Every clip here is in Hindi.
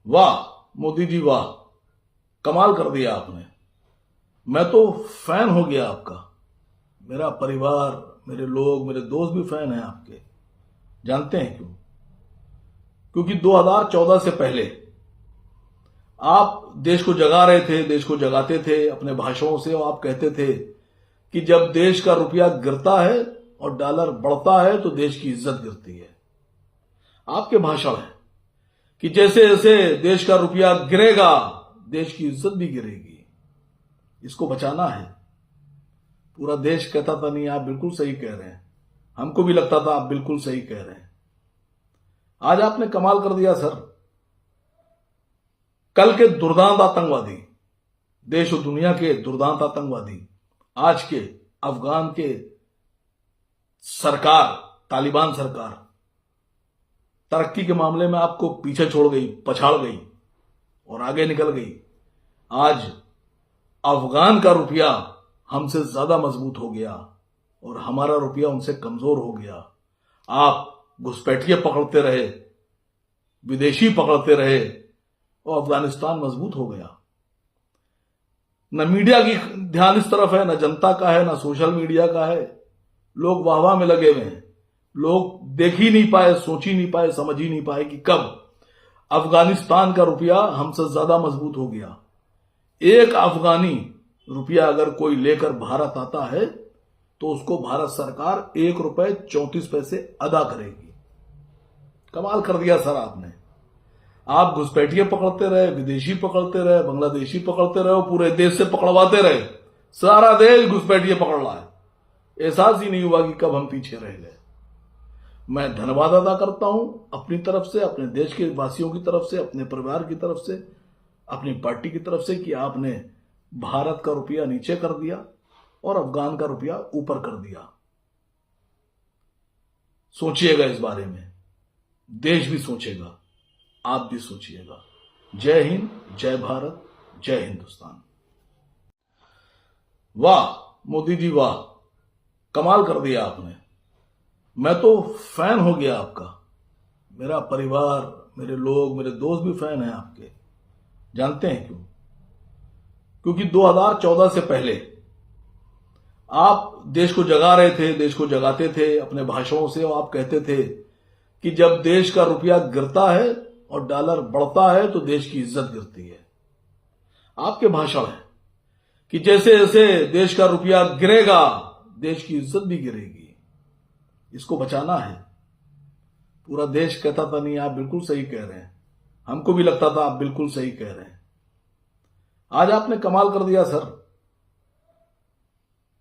वाह मोदी जी वाह, कमाल कर दिया आपने। मैं तो फैन हो गया आपका। मेरा परिवार, मेरे लोग, मेरे दोस्त भी फैन हैं आपके। जानते हैं क्यों? क्योंकि 2014 से पहले आप देश को जगा रहे थे, देश को जगाते थे अपने भाषणों से, और आप कहते थे कि जब देश का रुपया गिरता है और डॉलर बढ़ता है तो देश की इज्जत गिरती है। आपके भाषण है कि जैसे जैसे देश का रुपया गिरेगा देश की इज्जत भी गिरेगी। इसको बचाना है। पूरा देश कहता था नहीं आप बिल्कुल सही कह रहे हैं, हमको भी लगता था आप बिल्कुल सही कह रहे हैं। आज आपने कमाल कर दिया सर। कल के दुर्दांत आतंकवादी, देश और दुनिया के दुर्दांत आतंकवादी, आज के अफगान के सरकार, तालिबान सरकार तरक्की के मामले में आपको पीछे छोड़ गई, पछाड़ गई और आगे निकल गई। आज अफगान का रुपया हमसे ज्यादा मजबूत हो गया और हमारा रुपया उनसे कमजोर हो गया। आप घुसपैठिए पकड़ते रहे, विदेशी पकड़ते रहे और अफगानिस्तान मजबूत हो गया। न मीडिया की ध्यान इस तरफ है, न जनता का है, न सोशल मीडिया का है। लोग वाहवाह में लगे हुए हैं। लोग देख ही नहीं पाए, सोच ही नहीं पाए, समझ ही नहीं पाए कि कब अफगानिस्तान का रुपया हमसे ज्यादा मजबूत हो गया। एक अफगानी रुपया अगर कोई लेकर भारत आता है तो उसको भारत सरकार ₹1.34 अदा करेगी। कमाल कर दिया सर आपने। आप घुसपैठिए पकड़ते रहे, विदेशी पकड़ते रहे, बांग्लादेशी पकड़ते रहे, पूरे देश से पकड़वाते रहे। सारा देश घुसपैठिए पकड़ रहा है। एहसास ही नहीं हुआ कि कब हम पीछे रह गए। मैं धन्यवाद अदा करता हूं अपनी तरफ से, अपने देश के वासियों की तरफ से, अपने परिवार की तरफ से, अपनी पार्टी की तरफ से कि आपने भारत का रुपया नीचे कर दिया और अफगान का रुपया ऊपर कर दिया। सोचिएगा इस बारे में, देश भी सोचेगा, आप भी सोचिएगा। जय हिंद, जय भारत, जय हिंदुस्तान। वाह मोदी जी वाह, कमाल कर दिया आपने। मैं तो फैन हो गया आपका। मेरा परिवार, मेरे लोग, मेरे दोस्त भी फैन हैं आपके। जानते हैं क्यों? क्योंकि 2014 से पहले आप देश को जगा रहे थे, देश को जगाते थे अपने भाषणों से, और आप कहते थे कि जब देश का रुपया गिरता है और डॉलर बढ़ता है तो देश की इज्जत गिरती है। आपके भाषण है कि जैसे जैसे देश का रुपया गिरेगा देश की इज्जत भी गिरेगी। इसको बचाना है। पूरा देश कहता था नहीं आप बिल्कुल सही कह रहे हैं, हमको भी लगता था आप बिल्कुल सही कह रहे हैं। आज आपने कमाल कर दिया सर।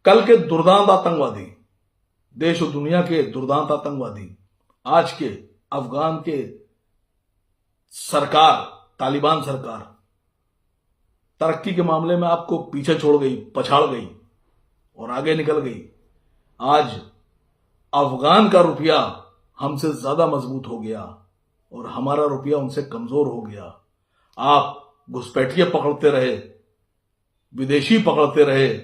कल के दुर्दांत आतंकवादी, देश और दुनिया के दुर्दांत आतंकवादी, आज के अफगान के सरकार, तालिबान सरकार तरक्की के मामले में आपको पीछे छोड़ गई, पछाड़ गई और आगे निकल गई। आज अफगान का रुपया हमसे ज्यादा मजबूत हो गया और हमारा रुपया उनसे कमजोर हो गया। आप घुसपैठिए पकड़ते रहे, विदेशी पकड़ते रहे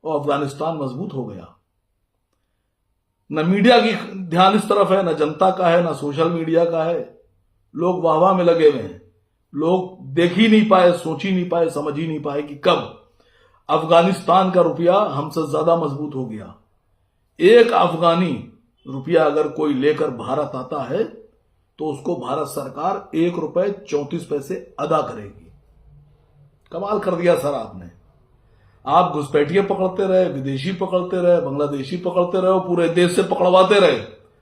और अफगानिस्तान मजबूत हो गया। न मीडिया की ध्यान इस तरफ है, न जनता का है, न सोशल मीडिया का है। लोग वाहवाह में लगे हुए हैं। लोग देख ही नहीं पाए, सोच ही नहीं पाए, समझ ही नहीं पाए कि कब अफगानिस्तान का रुपया हमसे ज्यादा मजबूत हो गया। एक अफगानी रुपया अगर कोई लेकर भारत आता है तो उसको भारत सरकार ₹1.34 अदा करेगी। कमाल कर दिया सर आपने। आप घुसपैठिए पकड़ते रहे, विदेशी पकड़ते रहे, बांग्लादेशी पकड़ते रहे, पूरे देश से पकड़वाते रहे।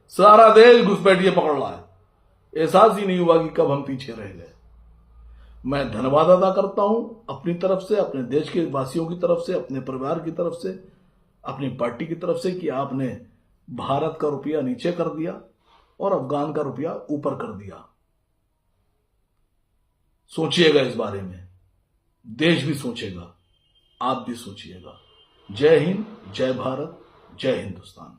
सारा देश घुसपैठिए पकड़ रहा है। एहसास ही नहीं हुआ कि कब हम पीछे रह गए। मैं धन्यवाद अदा करता हूं अपनी तरफ से, अपने देश के वासियों की तरफ से, अपने परिवार की तरफ से, अपनी पार्टी की तरफ से कि आपने भारत का रुपया नीचे कर दिया और अफगान का रुपया ऊपर कर दिया। सोचिएगा इस बारे में, देश भी सोचेगा, आप भी सोचिएगा। जय हिंद, जय भारत, जय हिंदुस्तान।